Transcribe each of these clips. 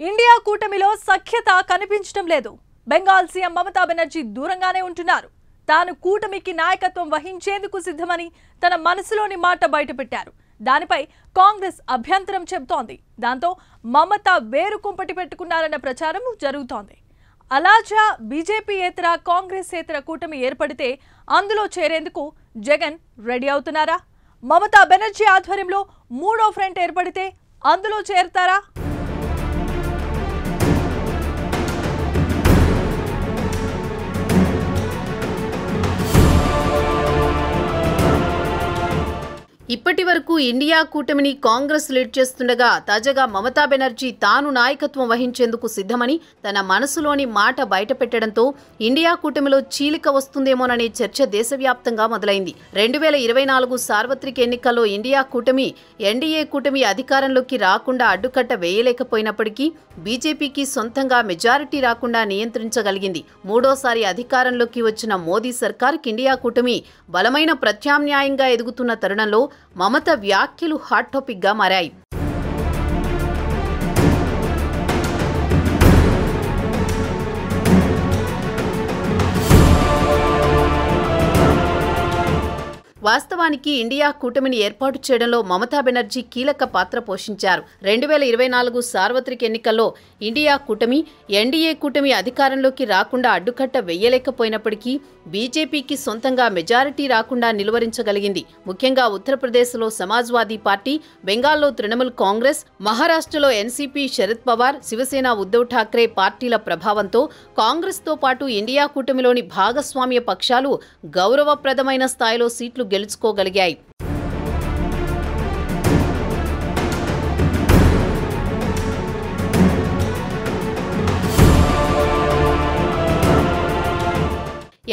India కూటమిలో సఖ్యత కనిపించడం లేదు. బెంగాల్ సీఎం మమతా బెనర్జీ దూరంగానే ఉంటున్నారు. తాను కూటమికి నాయకత్వం వహించేందుకు సిద్ధమని తన మనసులోని మాట బయటపెట్టారు. దానిపై కాంగ్రెస్ అభ్యంతరం చెబుతోంది. దాంతో మమతా వేరు కుంపటి పెట్టుకున్నారన్న ప్రచారం జరుగుతోంది. అలాజా బీజేపీయేతర కాంగ్రెసేతర కూటమి ఏర్పడితే అందులో చేరేందుకు జగన్ రెడీ అవుతున్నారా? మమతా బెనర్జీ ఆధ్వర్యంలో మూడో ఫ్రంట్ ఏర్పడితే అందులో చేరతారా? ఇప్పటి వరకు ఇండియా కూటమిని కాంగ్రెస్ లీడ్ చేస్తుండగా తాజాగా మమతా బెనర్జీ తాను నాయకత్వం వహించేందుకు సిద్ధమని తన మనసులోని మాట బయటపెట్టడంతో ఇండియా కూటమిలో చీలిక వస్తుందేమోననే చర్చ దేశవ్యాప్తంగా మొదలైంది. 2024 సార్వత్రిక ఎన్నికల్లో ఇండియా కూటమి ఎన్డీఏ కూటమి అధికారంలోకి రాకుండా అడ్డుకట్ట వేయలేకపోయినప్పటికీ బీజేపీకి సొంతంగా మెజారిటీ రాకుండా నియంత్రించగలిగింది. మూడోసారి అధికారంలోకి వచ్చిన మోదీ సర్కార్కి ఇండియా కూటమి బలమైన ప్రత్యామ్నాయంగా ఎదుగుతున్న తరుణంలో మమత వ్యాఖ్యలు హాట్ టాపిక్ గా మారాయి. వాస్తవానికి ఇండియా కూటమిని ఏర్పాటు చేయడంలో మమతా బెనర్జీ కీలక పాత్ర పోషించారు. 2024 సార్వత్రిక ఎన్నికల్లో ఇండియా కూటమి ఎన్డీఏ కూటమి అధికారంలోకి రాకుండా అడ్డుకట్ట వెయ్యలేకపోయినప్పటికీ బీజేపీకి సొంతంగా మెజారిటీ రాకుండా నిలువరించగలిగింది. ముఖ్యంగా ఉత్తరప్రదేశ్లో సమాజ్వాదీ పార్టీ, బెంగాల్లో తృణమూల్ కాంగ్రెస్, మహారాష్ట్రలో ఎన్సీపీ శరద్ పవార్, శివసేన ఉద్ధవ్ ఠాక్రే పార్టీల ప్రభావంతో కాంగ్రెస్తో పాటు ఇండియా కూటమిలోని భాగస్వామ్య పక్షాలు గౌరవప్రదమైన స్థాయిలో సీట్లు గెలుచుకోగలిగాయి.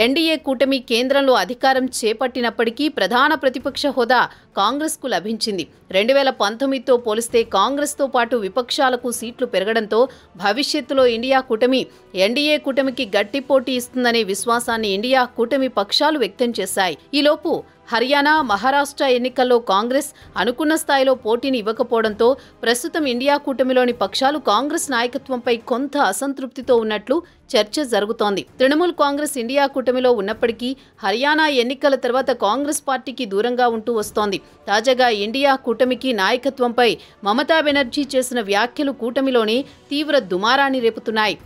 ఎన్డీఏ కూటమి కేంద్రంలో అధికారం చేపట్టినప్పటికీ ప్రధాన ప్రతిపక్ష హోదా కాంగ్రెస్కు లభించింది. 2019తో పోలిస్తే కాంగ్రెస్తో పాటు విపక్షాలకు సీట్లు పెరగడంతో భవిష్యత్తులో ఇండియా కూటమి ఎన్డీఏ కూటమికి గట్టి పోటీ ఇస్తుందనే విశ్వాసాన్ని ఇండియా కూటమి పక్షాలు వ్యక్తం చేశాయి. ఈలోపు హర్యానా, మహారాష్ట్ర ఎన్నికల్లో కాంగ్రెస్ అనుకున్న స్థాయిలో పోటీని ఇవ్వకపోవడంతో ప్రస్తుతం ఇండియా కూటమిలోని పక్షాలు కాంగ్రెస్ నాయకత్వంపై కొంత అసంతృప్తితో ఉన్నట్లు చర్చ జరుగుతోంది. తృణమూల్ కాంగ్రెస్ ఇండియా కూటమిలో ఉన్నప్పటికీ హర్యానా ఎన్నికల తర్వాత కాంగ్రెస్ పార్టీకి దూరంగా ఉంటూ వస్తోంది. తాజాగా ఇండియా కూటమికి నాయకత్వంపై మమతా బెనర్జీ చేసిన వ్యాఖ్యలు కూటమిలోనే తీవ్ర దుమారాన్ని రేపుతున్నాయి.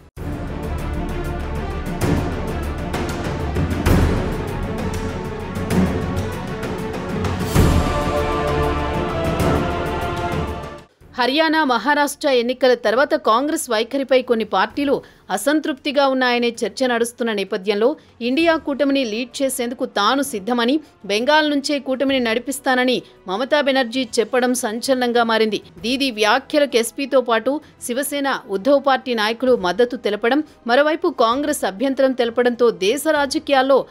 హర్యానా, మహారాష్ట్ర ఎన్నికల తర్వాత కాంగ్రెస్ వైఖరిపై కొన్ని పార్టీలు అసంతృప్తిగా ఉన్నాయనే చర్చ నడుస్తున్న నేపథ్యంలో ఇండియా కూటమిని లీడ్ చేసేందుకు తాను సిద్ధమని, బెంగాల్ నుంచే కూటమిని నడిపిస్తానని మమతా బెనర్జీ చెప్పడం సంచలనంగా మారింది. దీది వ్యాఖ్యలకు ఎస్పీతో పాటు శివసేన, ఉద్ధవ్ పార్టీ నాయకులు మద్దతు తెలపడం, మరోవైపు కాంగ్రెస్ అభ్యంతరం తెలపడంతో దేశ రాజకీయాల్లో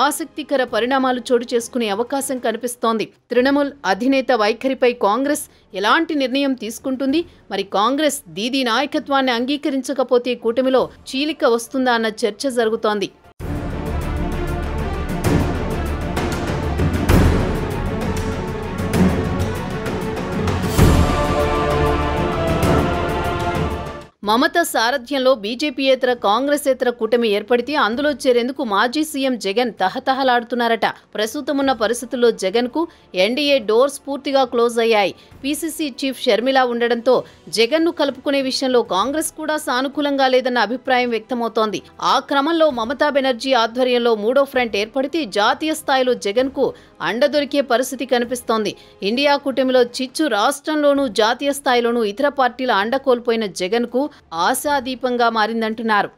ఆసక్తికర పరిణామాలు చోటు చేసుకునే అవకాశం కనిపిస్తోంది. తృణమూల్ అధినేత వైఖరిపై కాంగ్రెస్ ఎలాంటి నిర్ణయం తీసుకుంటుంది? మరి కాంగ్రెస్ దీదీ నాయకత్వాన్ని అంగీకరించకపోతే కూటమిలో చీలిక వస్తుందా అన్న చర్చ జరుగుతోంది. మమత సారథ్యంలో బీజేపీయేతర కాంగ్రెసేతర కూటమి ఏర్పడితే అందులో చేరేందుకు మాజీ సీఎం జగన్ తహతహలాడుతున్నారట. ప్రస్తుతం ఉన్న పరిస్థితుల్లో జగన్కు ఎన్డీఏ డోర్స్ పూర్తిగా క్లోజ్ అయ్యాయి. పీసీసీ చీఫ్ షర్మిల ఉండడంతో జగన్ను కలుపుకునే విషయంలో కాంగ్రెస్ కూడా సానుకూలంగా లేదన్న అభిప్రాయం వ్యక్తమవుతోంది. ఆ క్రమంలో మమతా బెనర్జీ ఆధ్వర్యంలో మూడో ఫ్రంట్ ఏర్పడితే జాతీయ స్థాయిలో జగన్కు అండ దొరికే పరిస్థితి కనిపిస్తోంది. ఇండియా కూటమిలో చిచ్చు రాష్ట్రంలోనూ జాతీయ స్థాయిలోనూ ఇతర పార్టీల అండ కోల్పోయిన జగన్కు ఆశాదీపంగా మారిందంటున్నారు.